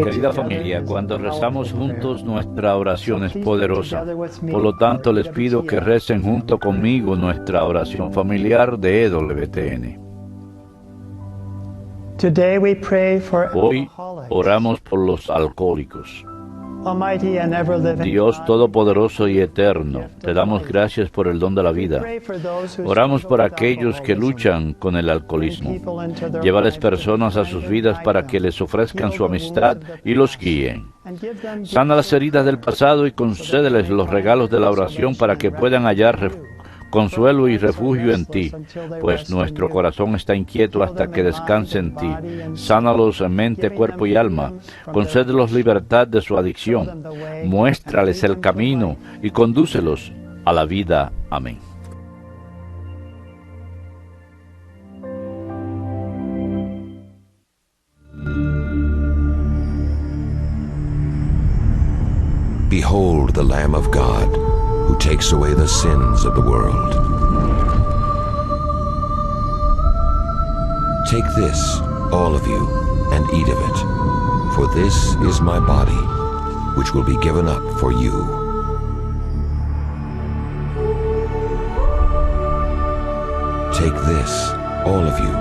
Querida familia, cuando rezamos juntos, nuestra oración es poderosa. Por lo tanto, les pido que recen junto conmigo nuestra oración familiar de EWTN. Hoy oramos por los alcohólicos. Dios Todopoderoso y Eterno, te damos gracias por el don de la vida. Oramos por aquellos que luchan con el alcoholismo. Llévales personas a sus vidas para que les ofrezcan su amistad y los guíen. Sana las heridas del pasado y concédeles los regalos de la oración para que puedan hallar consuelo y refugio en ti, pues nuestro corazón está inquieto hasta que descanse en ti. Sánalos en mente, cuerpo y alma. Concédelos libertad de su adicción. Muéstrales el camino y condúcelos a la vida. Amén. Behold the Lamb of God, who takes away the sins of the world. Take this, all of you, and eat of it, for this is my body, which will be given up for you. Take this, all of you,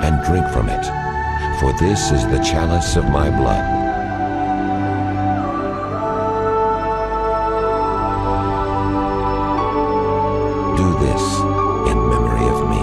and drink from it, for this is the chalice of my blood. Do this in memory of me.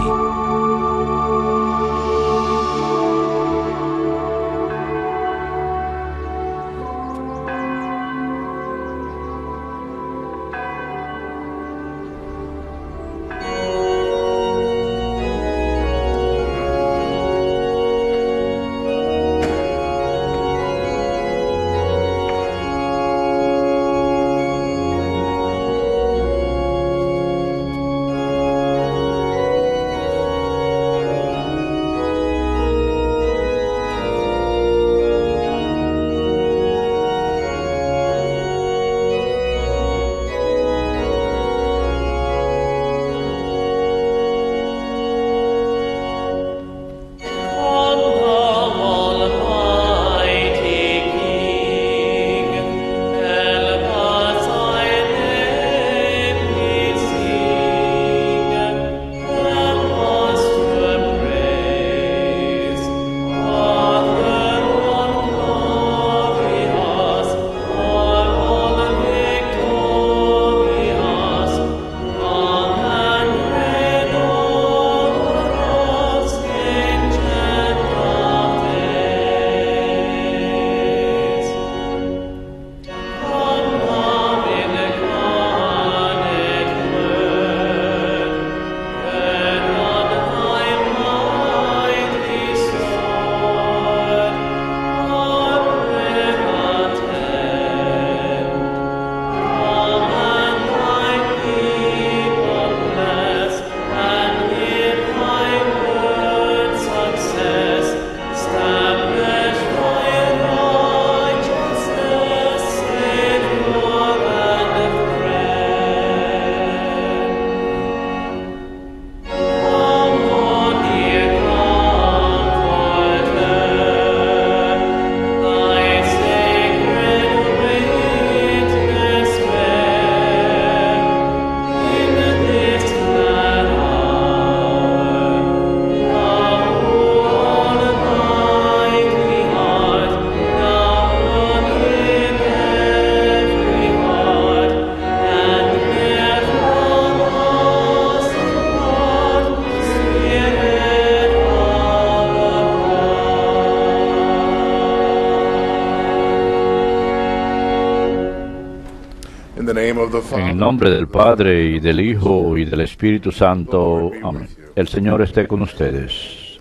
En el nombre del Padre, y del Hijo, y del Espíritu Santo. Amén. El Señor esté con ustedes.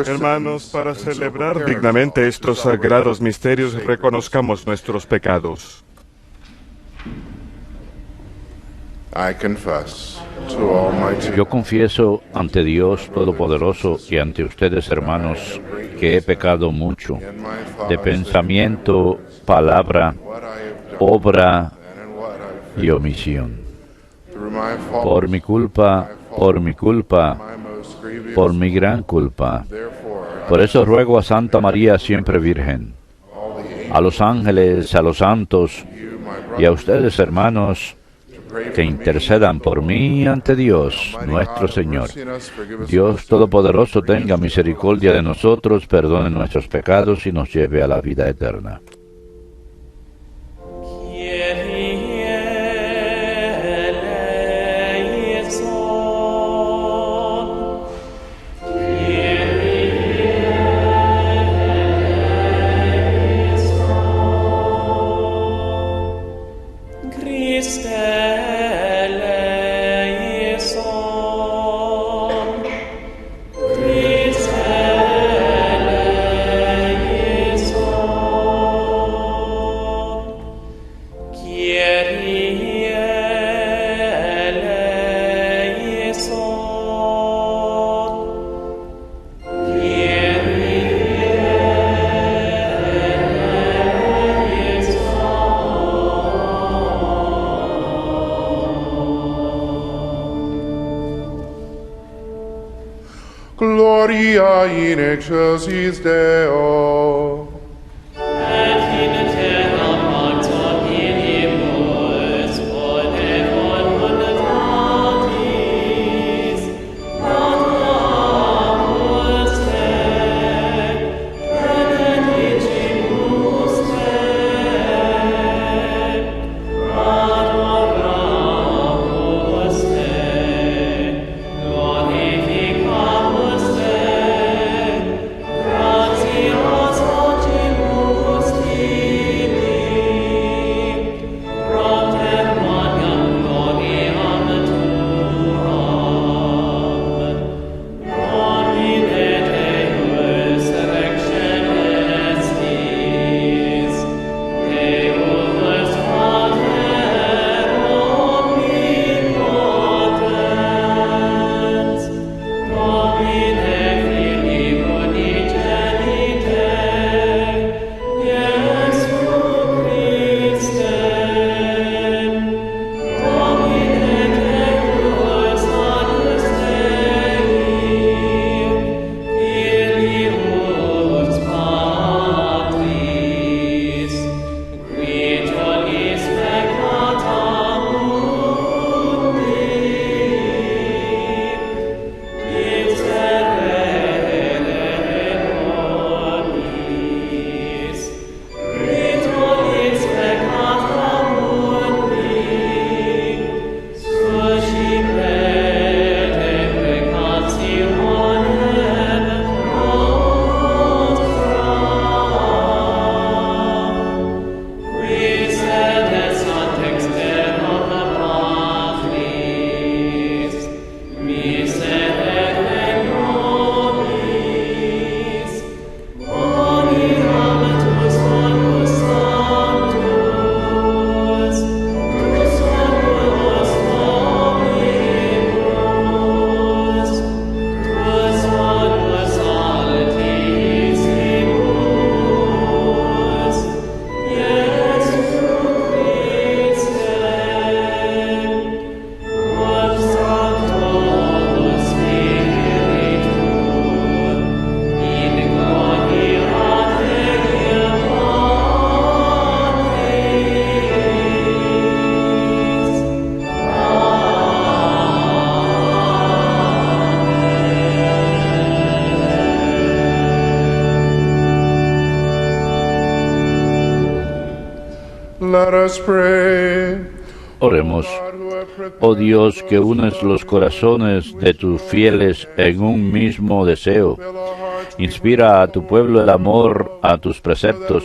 Hermanos, para celebrar dignamente estos sagrados misterios, reconozcamos nuestros pecados. Yo confieso ante Dios Todopoderoso y ante ustedes, hermanos, que he pecado mucho, de pensamiento, palabra, obra y omisión. Por mi culpa, por mi gran culpa. Por eso ruego a Santa María siempre Virgen, a los ángeles, a los santos y a ustedes, hermanos, que intercedan por mí ante Dios, nuestro Señor. Dios Todopoderoso tenga misericordia de nosotros, perdone nuestros pecados y nos lleve a la vida eterna. Gloria in excelsis Deo. Let us pray. Oremos. Oh Dios, que unes los corazones de tus fieles en un mismo deseo, inspira a tu pueblo el amor a tus preceptos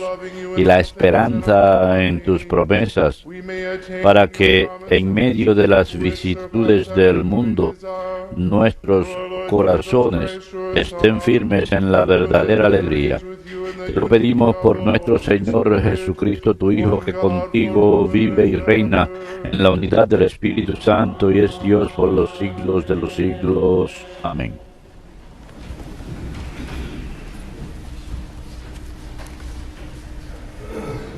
y la esperanza en tus promesas, para que en medio de las vicisitudes del mundo, nuestros corazones estén firmes en la verdadera alegría. Te lo pedimos por nuestro Señor Jesucristo, tu Hijo, que contigo vive y reina en la unidad del Espíritu Santo y es Dios por los siglos de los siglos. Amén.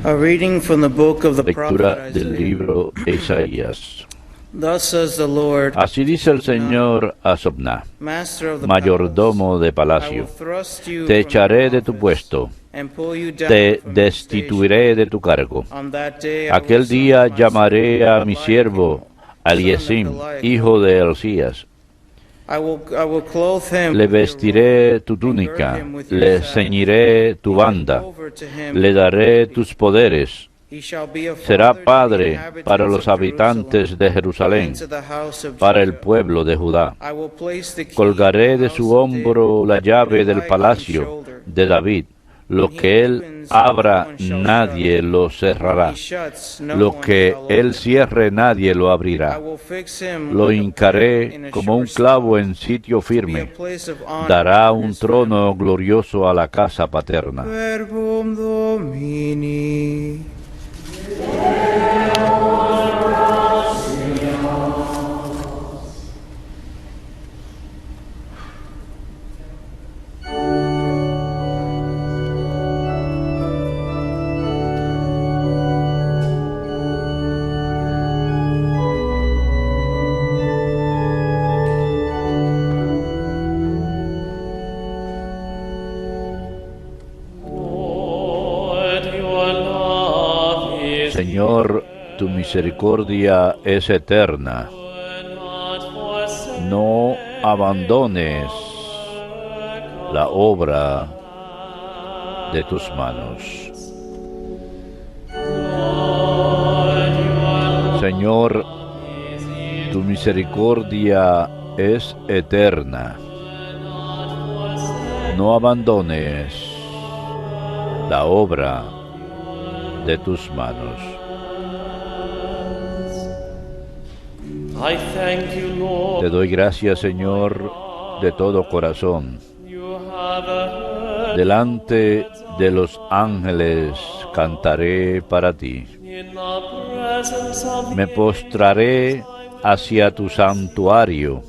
A reading from the book of the Lectura prophet del Isaiah. libro de Isaías. Thus says the Lord, Así dice el Señor a Sobná, Master of the mayordomo de palace, I palacio: will thrust you te from echaré your de tu office puesto, and pull you down te from your destituiré de tu cargo. station. On that day I Aquel will día summon my llamaré servant a mi Eliakim, siervo son of Eliesim, Eliakim. hijo de Elías. I will clothe him Le with your vestiré robe tu and gird túnica, him with your le sash. ceñiré tu Give banda, over to him le daré tus poderes. He shall be a Será father to the padre inhabitants para of los habitantes Jerusalem, de and Jerusalén, to the house of para el Judah. pueblo de Judá. I will place the key Colgaré in the de house su of hombro David, la llave and del Eliakim's palacio shoulder. de David. Lo When he que él opens, no abra, one shall nadie shut. lo When cerrará. he shuts, no Lo one que shall él open. cierre, nadie lo I abrirá. will fix him Lo like a pin in hincaré a como un sure clavo spot, en sitio to be a firme. place of honor Dará for un his trono family. glorioso a la casa paterna. Verbum Domini. Señor, tu misericordia es eterna. No abandones la obra de tus manos. Señor, tu misericordia es eterna. No abandones la obra de tus manos. Te doy gracias, Señor, de todo corazón. Delante de los ángeles cantaré para ti. Me postraré hacia tu santuario.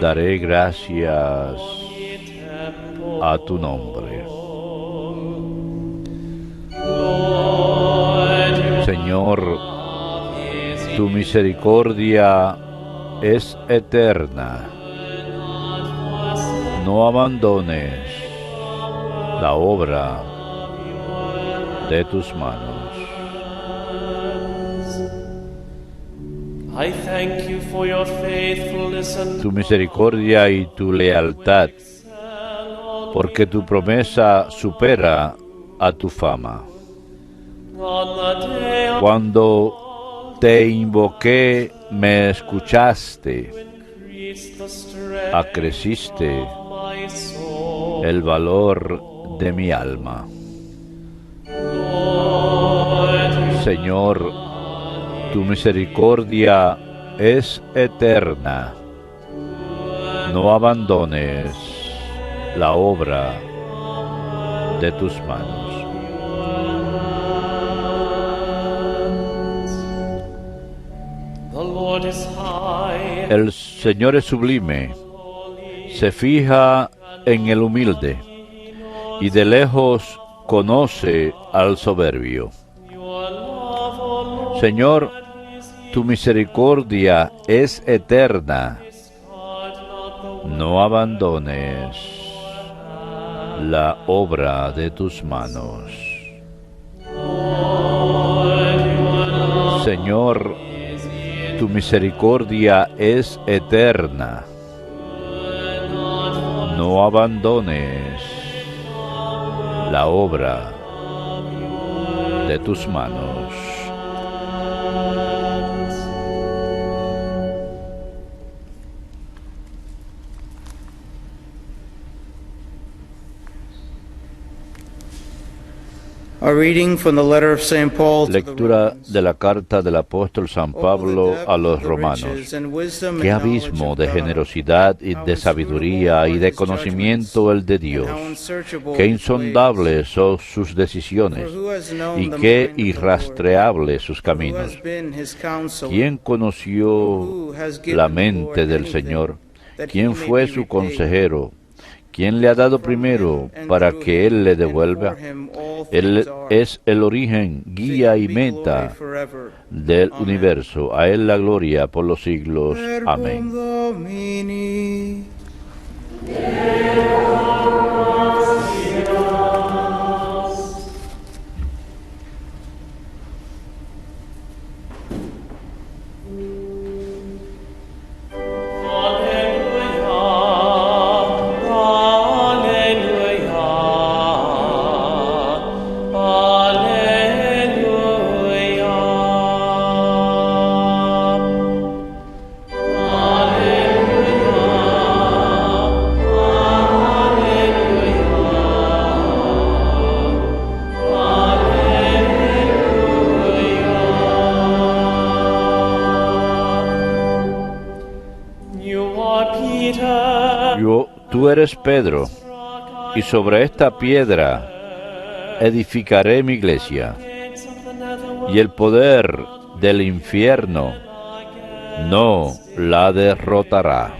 Daré gracias a tu nombre. Señor, tu misericordia es eterna. No abandones la obra de tus manos. Tu misericordia y tu lealtad, porque tu promesa supera a tu fama. Cuando te invoqué, me escuchaste, acreciste el valor de mi alma. Señor, tu misericordia es eterna. No abandones la obra de tus manos. El Señor es sublime, se fija en el humilde y de lejos conoce al soberbio. Señor, tu misericordia es eterna. No abandones la obra de tus manos. Señor, tu misericordia es eterna. No abandones la obra de tus manos. A reading from the letter of St. Paul to the Lectura Romans. de la carta del apóstol San Pablo a los romanos. Qué abismo de generosidad y de sabiduría y de conocimiento el de Dios. Qué insondables son sus decisiones y qué irrastreables sus caminos. ¿Quién conoció la mente del Señor? ¿Quién fue su consejero? ¿Quién le ha dado primero para que Él le devuelva? Él es el origen, guía y meta del universo. A Él la gloria por los siglos. Amén. Tú eres Pedro, y sobre esta piedra edificaré mi iglesia, y el poder del infierno no la derrotará.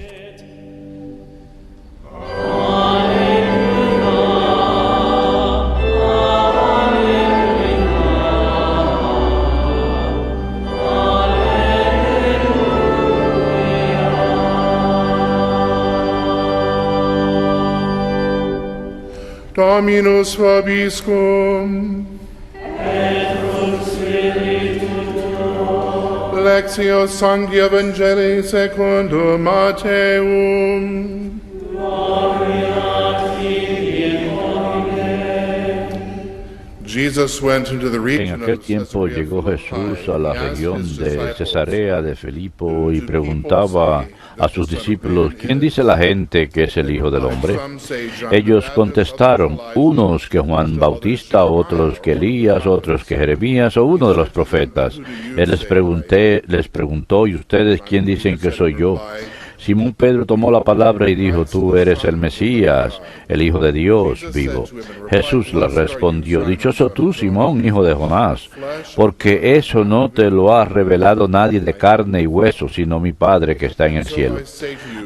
Dominus vobiscum. Lectio Sancti Evangelii secundum Matteum. En aquel tiempo llegó Jesús a la región de Cesarea de Filipo y preguntaba a sus discípulos: ¿quién dice la gente que es el Hijo del Hombre? Ellos contestaron: unos que Juan Bautista, otros que Elías, otros que Jeremías o uno de los profetas. Él les preguntó: ¿y ustedes quién dicen que soy yo? Simón Pedro tomó la palabra y dijo: tú eres el Mesías, el Hijo de Dios vivo. Jesús le respondió: dichoso tú, Simón, hijo de Jonás, porque eso no te lo ha revelado nadie de carne y hueso, sino mi Padre que está en el cielo.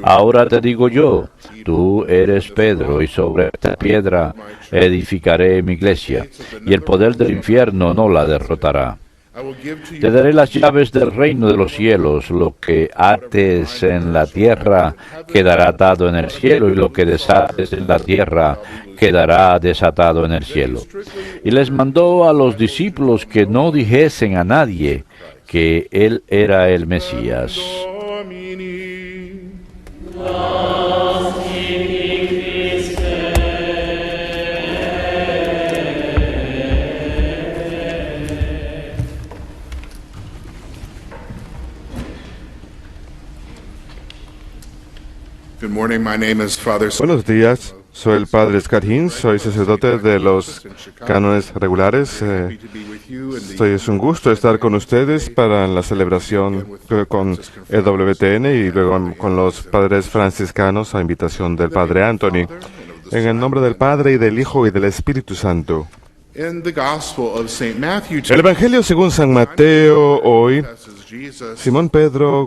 Ahora te digo yo, tú eres Pedro, y sobre esta piedra edificaré mi iglesia, y el poder del infierno no la derrotará. Te daré las llaves del reino de los cielos. Lo que ates en la tierra quedará atado en el cielo, y lo que desates en la tierra quedará desatado en el cielo. Y les mandó a los discípulos que no dijesen a nadie que él era el Mesías. Buenos días, soy el padre Scott Hinz, soy sacerdote de los cánones regulares. Es un gusto estar con ustedes para la celebración con EWTN y luego con los padres franciscanos a invitación del padre Anthony. En el nombre del Padre y del Hijo y del Espíritu Santo. El Evangelio según San Mateo hoy, Simón Pedro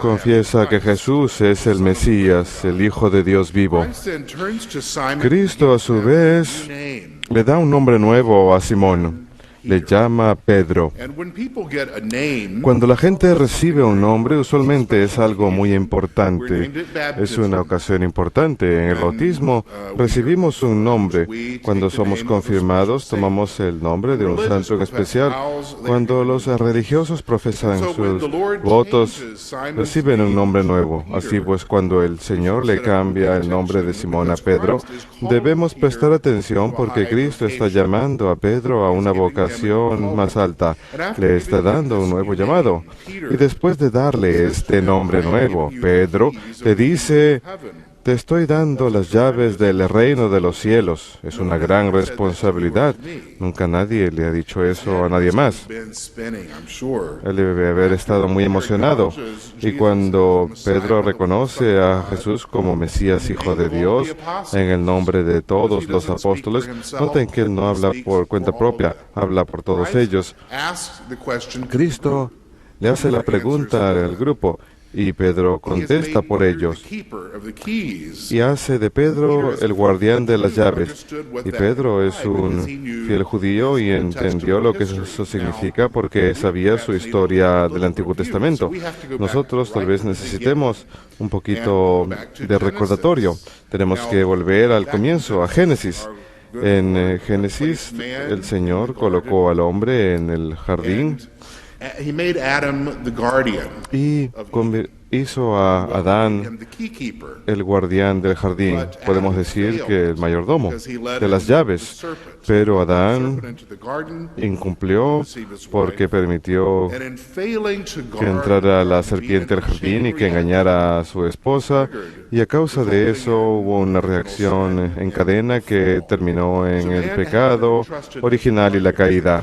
confiesa que Jesús es el Mesías, el Hijo de Dios vivo. Cristo, a su vez, le da un nombre nuevo a Simón. Le llama Pedro. Cuando la gente recibe un nombre, usualmente es algo muy importante. Es una ocasión importante. En el bautismo recibimos un nombre. Cuando somos confirmados, tomamos el nombre de un santo en especial. Cuando los religiosos profesan sus votos, reciben un nombre nuevo. Así pues, cuando el Señor le cambia el nombre de Simón a Pedro, debemos prestar atención porque Cristo está llamando a Pedro a una vocación más alta, le está dando un nuevo llamado. Y después de darle este nombre nuevo, Pedro le dice: te estoy dando las llaves del reino de los cielos. Es una gran responsabilidad. Nunca nadie le ha dicho eso a nadie más. Él debe haber estado muy emocionado. Y cuando Pedro reconoce a Jesús como Mesías, Hijo de Dios, en el nombre de todos los apóstoles, noten que él no habla por cuenta propia, habla por todos ellos. Cristo le hace la pregunta al grupo: Y Pedro contesta por ellos y hace de Pedro el guardián de las llaves. Y Pedro es un fiel judío y entendió lo que eso significa porque sabía su historia del Antiguo Testamento. Nosotros tal vez necesitemos un poquito de recordatorio. Tenemos que volver al comienzo, a Génesis. En Génesis, el Señor colocó al hombre en el jardín y hizo a Adán el guardián del jardín, podemos decir que el mayordomo de las llaves. Pero Adán incumplió porque permitió que entrara la serpiente al jardín y que engañara a su esposa, y a causa de eso hubo una reacción en cadena que terminó en el pecado original y la caída.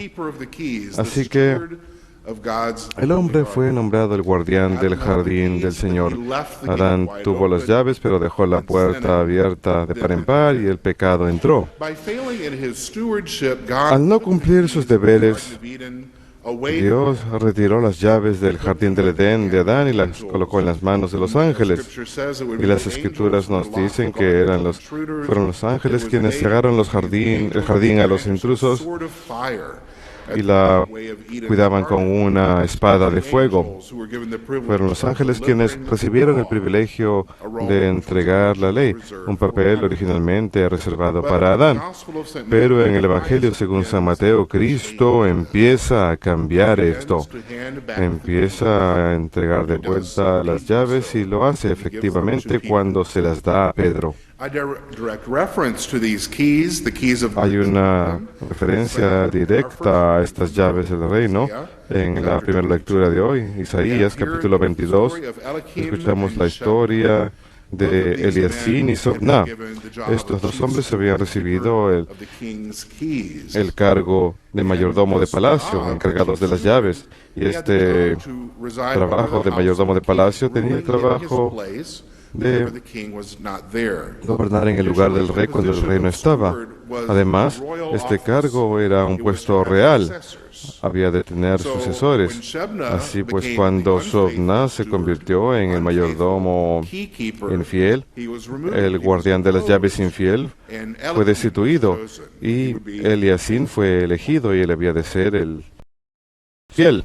Así que el hombre fue nombrado el guardián del jardín del Señor. Adán tuvo las llaves, pero dejó la puerta abierta de par en par y el pecado entró. Al no cumplir sus deberes, Dios retiró las llaves del jardín del Edén de Adán y las colocó en las manos de los ángeles. Y las Escrituras nos dicen que fueron los ángeles quienes cegaron el jardín a los intrusos y la cuidaban con una espada de fuego. Fueron los ángeles quienes recibieron el privilegio de entregar la ley, un papel originalmente reservado para Adán. Pero en el Evangelio según San Mateo, Cristo empieza a cambiar esto. Empieza a entregar de vuelta las llaves y lo hace efectivamente cuando se las da a Pedro. Hay una referencia directa a estas llaves del reino en la primera lectura de hoy, Isaías capítulo 22. Escuchamos la historia de Eliasín y Sobná. Estos dos hombres habían recibido el cargo de mayordomo de palacio, encargados de las llaves. Y este trabajo de mayordomo de palacio tenía el trabajo de gobernar en el lugar del rey cuando el rey no estaba. Además, este cargo era un puesto real. Había de tener sucesores. Así pues, cuando Sobná se convirtió en el mayordomo infiel, el guardián de las llaves infiel, fue destituido y Eliasín fue elegido y él había de ser el fiel.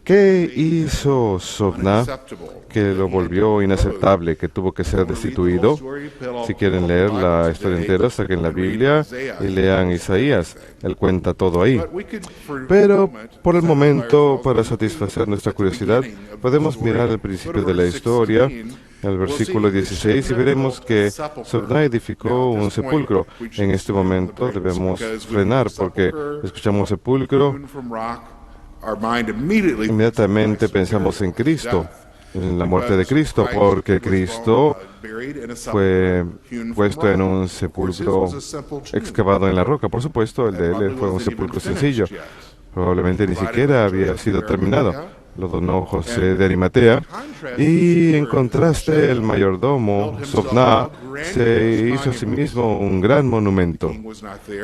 ¿Qué hizo Sobná que lo volvió inaceptable, que tuvo que ser destituido? Si quieren leer la historia entera, saquen la Biblia y lean Isaías. Él cuenta todo ahí. Pero, por el momento, para satisfacer nuestra curiosidad, podemos mirar el principio de la historia, el versículo 16, y veremos que Sobná edificó un sepulcro. En este momento debemos frenar porque escuchamos sepulcro. Inmediatamente pensamos en Cristo, en la muerte de Cristo, porque Cristo fue puesto en un sepulcro excavado en la roca. Por supuesto, el de él fue un sepulcro sencillo. Probablemente ni siquiera había sido terminado. Lo donó José de Arimatea. Y en contraste, el mayordomo, Sobná, se hizo a sí mismo un gran monumento.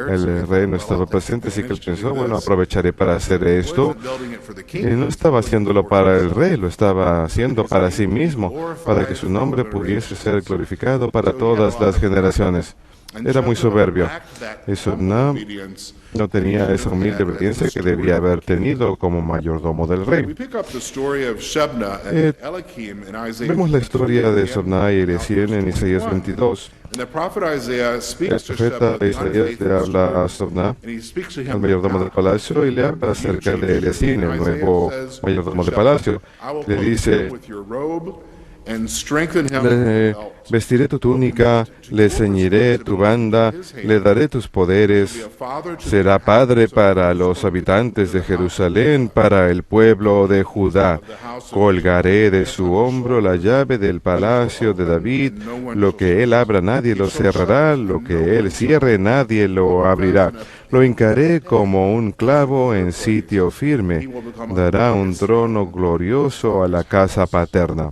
El rey no estaba presente, así que él pensó, bueno, aprovecharé para hacer esto. Y no estaba haciéndolo para el rey, lo estaba haciendo para sí mismo, para que su nombre pudiese ser glorificado para todas las generaciones. Era muy soberbio. Y Sobná no tenía esa humilde obediencia que debía haber tenido como mayordomo del rey. Vemos la historia de Sobná y Eliasín en Isaías 22. El profeta Isaías le habla a Sobná, al mayordomo del palacio, y le habla acerca de Eliasín, el nuevo mayordomo del palacio. Le dice: le vestiré tu túnica, le ceñiré tu banda, le daré tus poderes. Será padre para los habitantes de Jerusalén, para el pueblo de Judá. Colgaré de su hombro la llave del palacio de David. Lo que él abra nadie lo cerrará, lo que él cierre nadie lo abrirá. Lo hincaré como un clavo en sitio firme. Dará un trono glorioso a la casa paterna.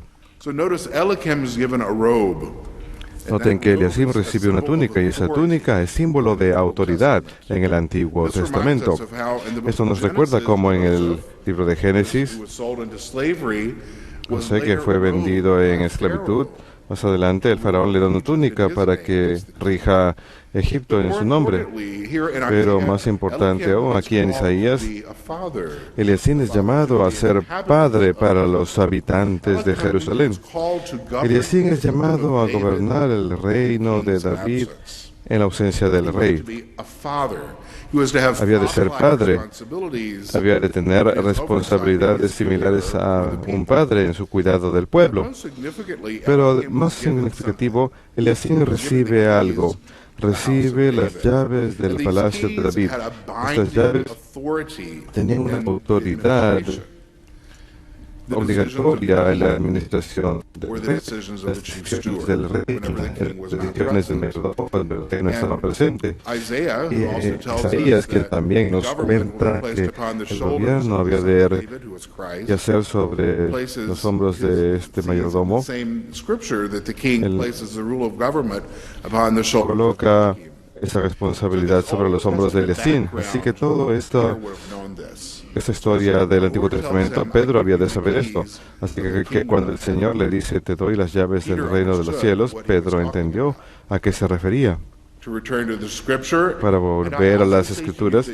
Noten que Eliasín recibe una túnica y esa túnica es símbolo de autoridad en el Antiguo Testamento. Esto nos recuerda cómo en el libro de Génesis José, que fue vendido en esclavitud, más adelante el faraón le da una túnica para que rija Egipto en su nombre. Pero más importante aún, aquí en Isaías, Eliacín es llamado a ser padre para los habitantes de Jerusalén. Eliacín es llamado a gobernar el reino de David en la ausencia del rey. Había de ser padre, había de tener responsabilidades similares a un padre en su cuidado del pueblo. Pero más significativo, Eliacín recibe algo. Recibe las llaves del palacio de David. Estas llaves tenían una autoridad obligatoria en la administración del rey, las decisiones del rey, las decisiones del Metrodomo cuando el rey no estaba presente. Y Isaías, que también nos comenta que el gobierno había de hacer sobre los hombros de este mayordomo, coloca esa responsabilidad sobre los hombros de Eliacín. Así que todo esto, esta historia del Antiguo Testamento, Pedro había de saber esto. Así que cuando el Señor le dice, te doy las llaves del reino de los cielos, Pedro entendió a qué se refería. Para volver a las Escrituras,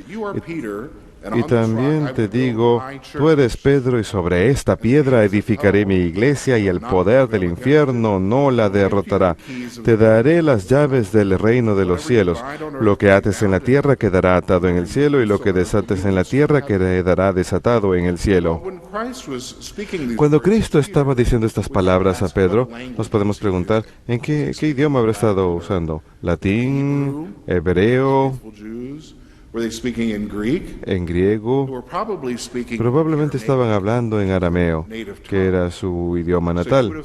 y también te digo, tú eres Pedro, y sobre esta piedra edificaré mi iglesia, y el poder del infierno no la derrotará. Te daré las llaves del reino de los cielos. Lo que ates en la tierra quedará atado en el cielo, y lo que desates en la tierra quedará desatado en el cielo. Cuando Cristo estaba diciendo estas palabras a Pedro, nos podemos preguntar, ¿en qué idioma habrá estado usando? ¿Latín? ¿Hebreo? ¿En griego? Probablemente estaban hablando en arameo, que era su idioma natal.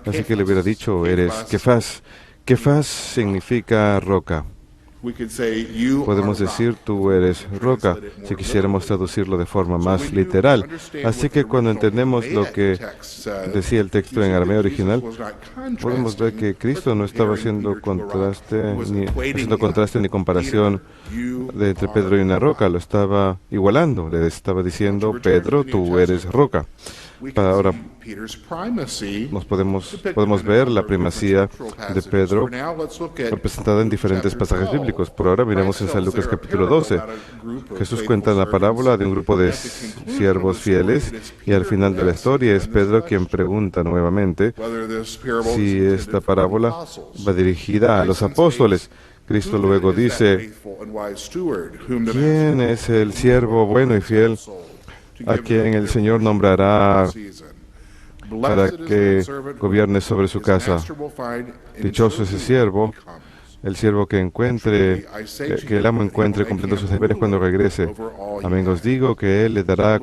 Así que le hubiera dicho, eres Kefas. Kefas significa roca. Podemos decir, tú eres roca, si quisiéramos traducirlo de forma más literal. Así que cuando entendemos lo que decía el texto en arameo original, podemos ver que Cristo no estaba haciendo contraste ni comparación entre Pedro y una roca, lo estaba igualando, le estaba diciendo, Pedro, tú eres roca. Ahora podemos ver la primacía de Pedro representada en diferentes pasajes bíblicos. Por ahora miremos en San Lucas capítulo 12. Jesús cuenta la parábola de un grupo de siervos fieles y al final de la historia es Pedro quien pregunta nuevamente si esta parábola va dirigida a los apóstoles. Cristo luego dice, ¿quién es el siervo bueno y fiel a quien el Señor nombrará para que gobierne sobre su casa? Dichoso ese siervo, el siervo que el amo encuentre cumpliendo sus deberes cuando regrese. Amén, os digo que Él le dará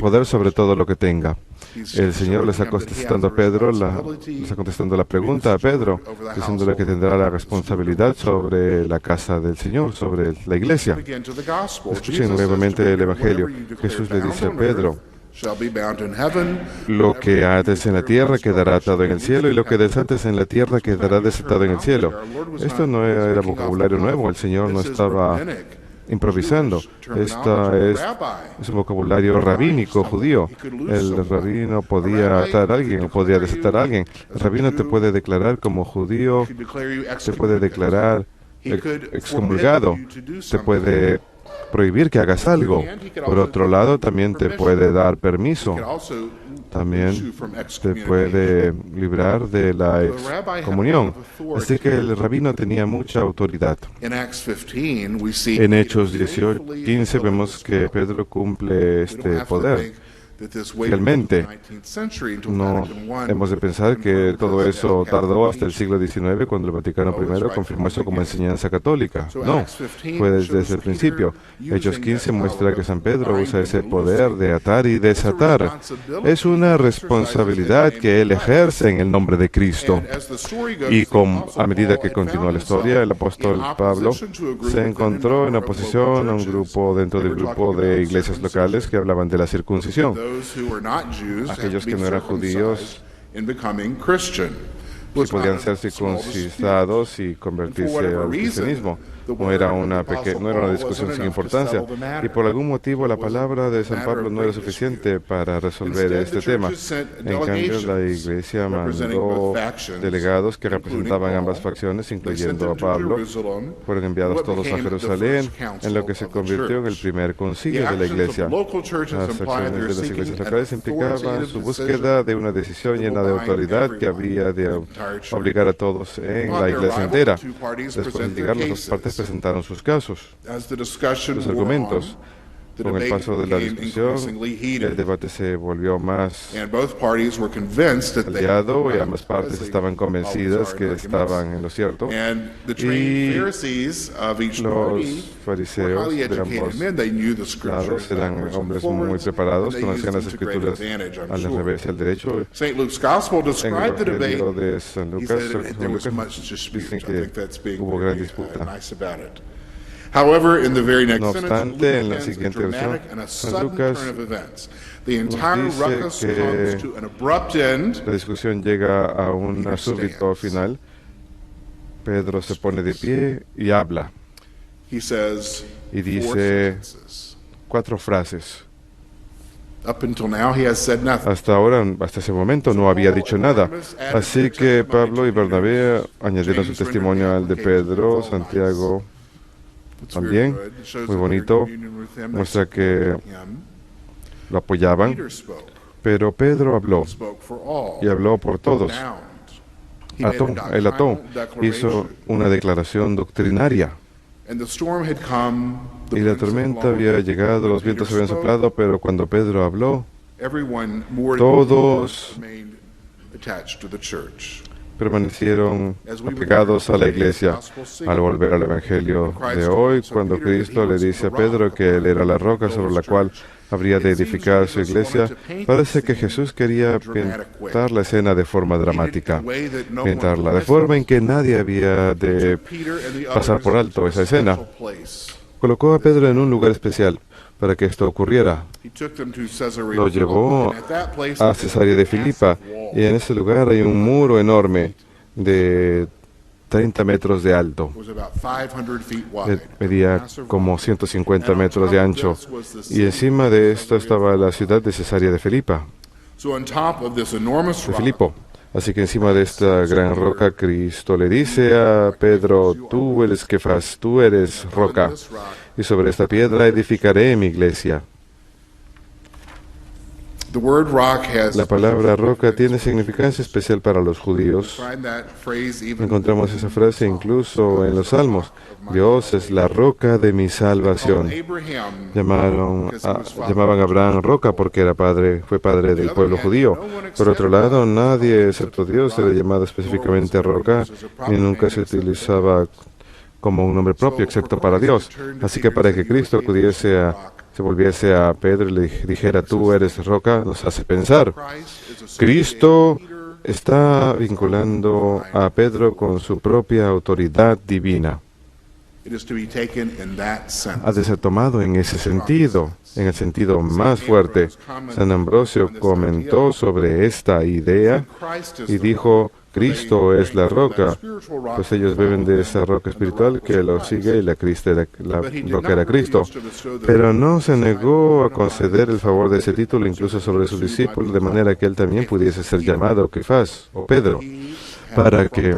poder sobre todo lo que tenga. El Señor le está contestando a Pedro, le está contestando la pregunta a Pedro, diciéndole que tendrá la responsabilidad sobre la casa del Señor, sobre la iglesia. Escuchen nuevamente el Evangelio. Jesús le dice a Pedro, lo que ates en la tierra quedará atado en el cielo, y lo que desates en la tierra quedará desatado en el cielo. Esto no era vocabulario nuevo, el Señor no estaba improvisando. Esta es un vocabulario rabínico judío. El rabino podía atar a alguien o podía desatar a alguien. El rabino te puede declarar como judío, te puede declarar excomulgado, te puede prohibir que hagas algo. Por otro lado, también te puede dar permiso. También te puede librar de la excomunión. Así que el rabino tenía mucha autoridad. En Hechos 15 vemos que Pedro cumple este poder. Realmente, no hemos de pensar que todo eso tardó hasta el siglo XIX, cuando el Vaticano I confirmó eso como enseñanza católica. No, fue desde el principio. Hechos 15 muestra que San Pedro usa ese poder de atar y desatar. Es una responsabilidad que él ejerce en el nombre de Cristo. Y a medida que continúa la historia, el apóstol Pablo se encontró en oposición a un grupo dentro del grupo de iglesias locales que hablaban de la circuncisión. Aquellos que no eran judíos que podían ser circuncidados y convertirse al cristianismo. No era una discusión sin importancia. Y por algún motivo la palabra de San Pablo no era suficiente para resolver este tema. En cambio, la iglesia mandó delegados que representaban ambas facciones, incluyendo a Pablo. Fueron enviados todos a Jerusalén, en lo que se convirtió en el primer concilio de la iglesia. Las acciones de las iglesias locales implicaban su búsqueda de una decisión llena de autoridad que había de obligar a todos en la iglesia entera. Después de llegar, las dos partes presentaron sus casos, sus argumentos. Con el paso de la discusión, el debate se volvió más aliado y ambas partes estaban convencidas que estaban en lo cierto. Y los fariseos de ambos lados eran hombres muy preparados, conocían las escrituras al revés y al derecho. En el Evangelio de San Lucas dicen que hubo gran disputa. No obstante, en la siguiente versión, San Lucas nos dice que la discusión llega a un súbito final. Pedro se pone de pie y habla. Y dice 4 frases. Hasta ahora, hasta ese momento, no había dicho nada. Así que Pablo y Bernabé añadieron su testimonio al de Pedro. Santiago también, muy bonito, muestra que lo apoyaban, pero Pedro habló, y habló por todos. Él hizo una declaración doctrinaria, y la tormenta había llegado, los vientos habían soplado, pero cuando Pedro habló, todos permanecieron apegados a la iglesia. Al volver al Evangelio de hoy, cuando Cristo le dice a Pedro que él era la roca sobre la cual habría de edificar su iglesia, parece que Jesús quería pintar la escena de forma dramática, pintarla de forma en que nadie había de pasar por alto esa escena. Colocó a Pedro en un lugar especial para que esto ocurriera. Lo llevó a Cesarea de Filipa, y en ese lugar hay un muro enorme de 30 metros de alto. Medía como 150 metros de ancho, y encima de esto estaba la ciudad de Cesarea de Filipo. Así que encima de esta gran roca, Cristo le dice a Pedro: tú eres Kefas, tú eres roca, y sobre esta piedra edificaré mi iglesia. La palabra roca tiene significancia especial para los judíos. Encontramos esa frase incluso en los Salmos. Dios es la roca de mi salvación. Llamaban a Abraham roca porque fue padre del pueblo judío. Por otro lado, nadie excepto Dios era llamado específicamente roca, ni nunca se utilizaba como un nombre propio excepto para Dios. Así que para que Cristo se volviese a Pedro y le dijera: tú eres roca, nos hace pensar. Cristo está vinculando a Pedro con su propia autoridad divina. Ha de ser tomado en ese sentido, en el sentido más fuerte. San Ambrosio comentó sobre esta idea y dijo: Cristo es la roca, pues ellos beben de esa roca espiritual que lo sigue, y la roca era Cristo. Pero no se negó a conceder el favor de ese título incluso sobre sus discípulos, de manera que él también pudiese ser llamado Kefas o Pedro, para que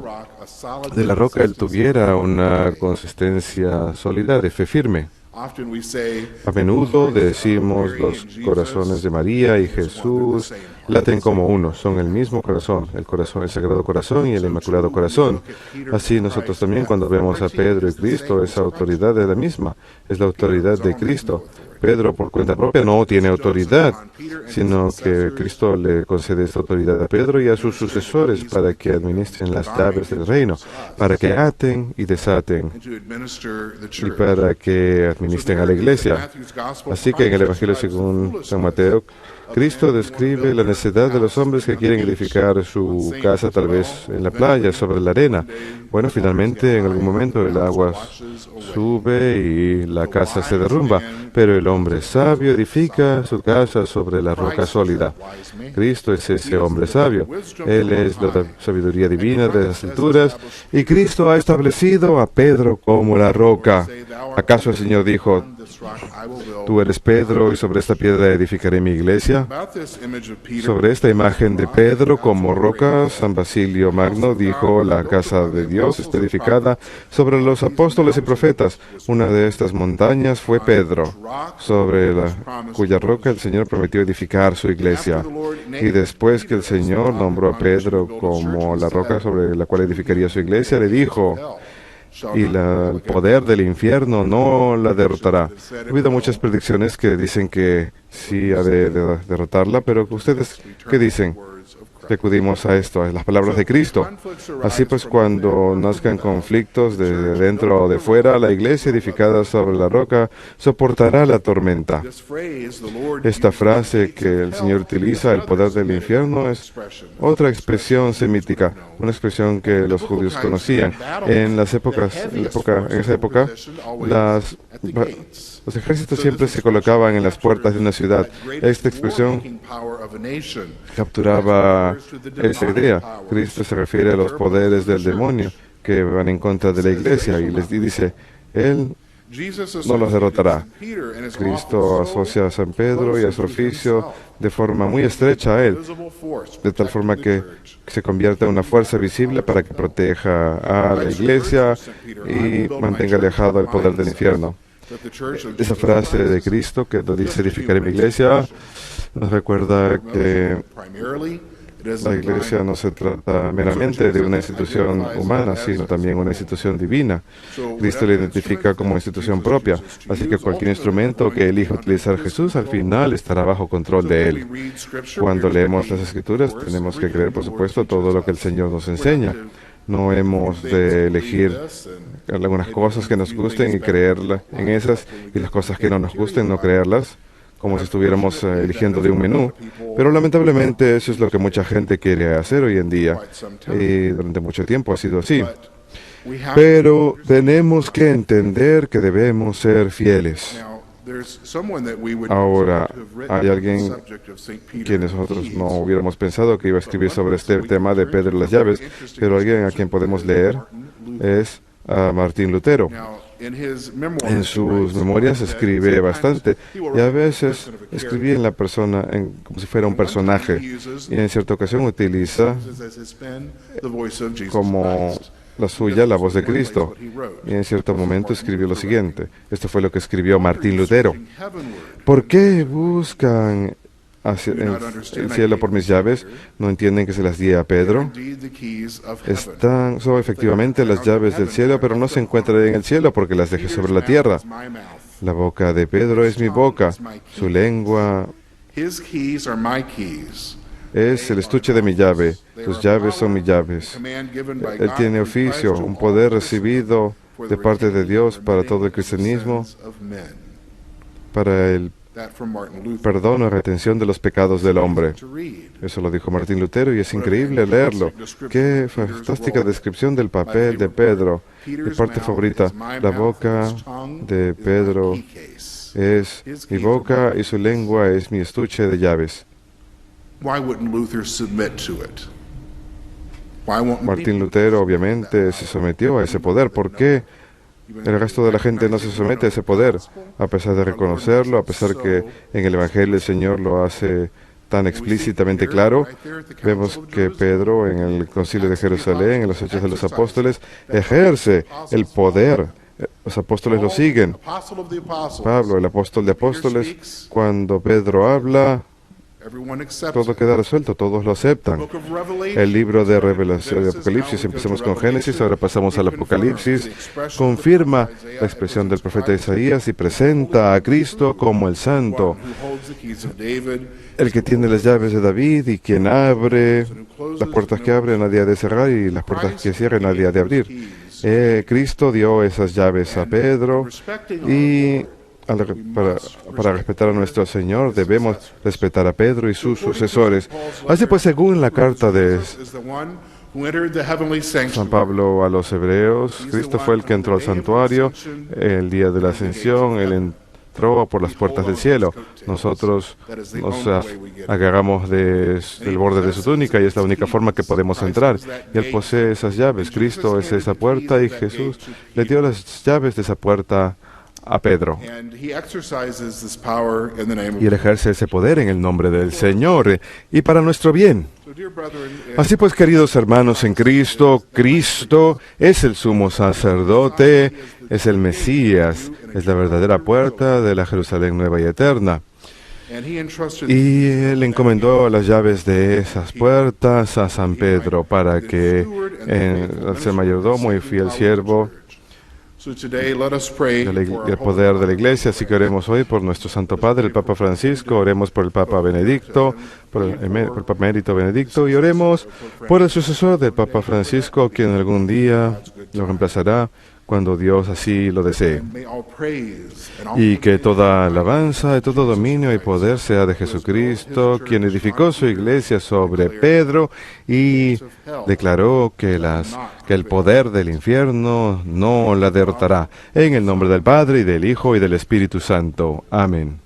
de la roca él tuviera una consistencia sólida de fe firme. A menudo decimos los corazones de María y Jesús laten como uno, son el mismo corazón, el Sagrado Corazón y el Inmaculado Corazón. Así nosotros también, cuando vemos a Pedro y Cristo, esa autoridad es la misma, es la autoridad de Cristo. Pedro por cuenta propia no tiene autoridad, sino que Cristo le concede esta autoridad a Pedro y a sus sucesores para que administren las llaves del reino, para que aten y desaten, y para que administren a la iglesia. Así que en el Evangelio según San Mateo, Cristo describe la necesidad necesidad de los hombres que quieren edificar su casa tal vez en la playa, sobre la arena. Bueno, finalmente en algún momento el agua sube y la casa se derrumba, pero el hombre sabio edifica su casa sobre la roca sólida. Cristo es ese hombre sabio. Él es la sabiduría divina de las alturas, y Cristo ha establecido a Pedro como la roca. ¿Acaso el Señor dijo: tú eres Pedro, y sobre esta piedra edificaré mi iglesia? Sobre esta imagen de Pedro como roca, San Basilio Magno dijo: la casa de Dios está edificada sobre los apóstoles y profetas. Una de estas montañas fue Pedro, sobre cuya roca el Señor prometió edificar su iglesia. Y después que el Señor nombró a Pedro como la roca sobre la cual edificaría su iglesia, le dijo: y el poder del infierno no la derrotará. Ha habido muchas predicciones que dicen que sí ha de derrotarla, pero ¿ustedes qué dicen? Que acudimos a esto, a las palabras de Cristo. Así pues, cuando nazcan conflictos de dentro o de fuera, la iglesia edificada sobre la roca soportará la tormenta. Esta frase que el Señor utiliza, el poder del infierno, es otra expresión semítica, una expresión que los judíos conocían. En esa época, los ejércitos siempre se colocaban en las puertas de una ciudad. Esta expresión capturaba esa idea. Cristo se refiere a los poderes del demonio que van en contra de la iglesia y les dice: Él no los derrotará. Cristo asocia a San Pedro y a su oficio de forma muy estrecha a Él, de tal forma que se convierta en una fuerza visible para que proteja a la iglesia y mantenga alejado el poder del infierno. Esa frase de Cristo que nos dice: edificaré mi iglesia, nos recuerda que la iglesia no se trata meramente de una institución humana, sino también una institución divina. Cristo la identifica como institución propia, así que cualquier instrumento que elija utilizar Jesús al final estará bajo control de Él. Cuando leemos las Escrituras, tenemos que creer, por supuesto, todo lo que el Señor nos enseña. No hemos de elegir algunas cosas que nos gusten y creerlas en esas, y las cosas que no nos gusten no creerlas, como si estuviéramos eligiendo de un menú. Pero lamentablemente eso es lo que mucha gente quiere hacer hoy en día, y durante mucho tiempo ha sido así. Pero tenemos que entender que debemos ser fieles. Ahora, hay alguien que nosotros no hubiéramos pensado que iba a escribir sobre este tema de Pedro y las llaves, pero alguien a quien podemos leer es a Martín Lutero. En sus memorias escribe bastante, y a veces escribía en la persona como si fuera un personaje, y en cierta ocasión utiliza como la suya la voz de Cristo, y en cierto momento escribió lo siguiente. Esto fue lo que escribió Martín Lutero: ¿por qué buscan el cielo por mis llaves? ¿No entienden que se las di a Pedro? Son efectivamente las llaves del cielo, pero no se encuentran en el cielo porque las dejé sobre la tierra. La boca de Pedro es mi boca, su lengua es el estuche de mi llave, sus llaves son mis llaves. Él tiene oficio, un poder recibido de parte de Dios para todo el cristianismo, para el perdón o retención de los pecados del hombre. Eso lo dijo Martín Lutero, y es increíble leerlo. Qué fantástica descripción del papel de Pedro. Mi parte favorita: la boca de Pedro es mi boca y su lengua es mi estuche de llaves. Martín Lutero obviamente se sometió a ese poder. ¿Por qué el resto de la gente no se somete a ese poder? A pesar de reconocerlo, a pesar que en el Evangelio el Señor lo hace tan explícitamente claro. Vemos que Pedro en el Concilio de Jerusalén, en los Hechos de los Apóstoles, ejerce el poder. Los apóstoles lo siguen. Pablo, el apóstol de apóstoles, cuando Pedro habla, todo queda resuelto, todos lo aceptan. El libro de Revelación de Apocalipsis, empecemos con Génesis, ahora pasamos al Apocalipsis, confirma la expresión del profeta Isaías y presenta a Cristo como el Santo, el que tiene las llaves de David y quien abre las puertas que abre nadie ha de cerrar y las puertas que cierre nadie ha de abrir. Cristo dio esas llaves a Pedro y para respetar a nuestro Señor, debemos respetar a Pedro y sus sucesores. Así pues, según la carta de San Pablo a los Hebreos, Cristo fue el que entró al santuario el día de la ascensión. Él entró por las puertas del cielo. Nosotros nos agarramos del borde de su túnica y es la única forma que podemos entrar. Y Él posee esas llaves. Cristo es esa puerta y Jesús le dio las llaves de esa puerta a Pedro. Y Él ejerce ese poder en el nombre del Señor y para nuestro bien. Así pues, queridos hermanos en Cristo, Cristo es el sumo sacerdote, es el Mesías, es la verdadera puerta de la Jerusalén nueva y eterna. Y Él encomendó las llaves de esas puertas a San Pedro para que, al ser mayordomo y fiel siervo, el poder de la Iglesia. Así que oremos hoy por nuestro Santo Padre, el Papa Francisco, oremos por el Papa Benedicto, por el Papa Emérito Benedicto, y oremos por el sucesor del Papa Francisco, quien algún día lo reemplazará cuando Dios así lo desee. Y que toda alabanza y todo dominio y poder sea de Jesucristo, quien edificó su iglesia sobre Pedro y declaró que el poder del infierno no la derrotará. En el nombre del Padre, y del Hijo, y del Espíritu Santo. Amén.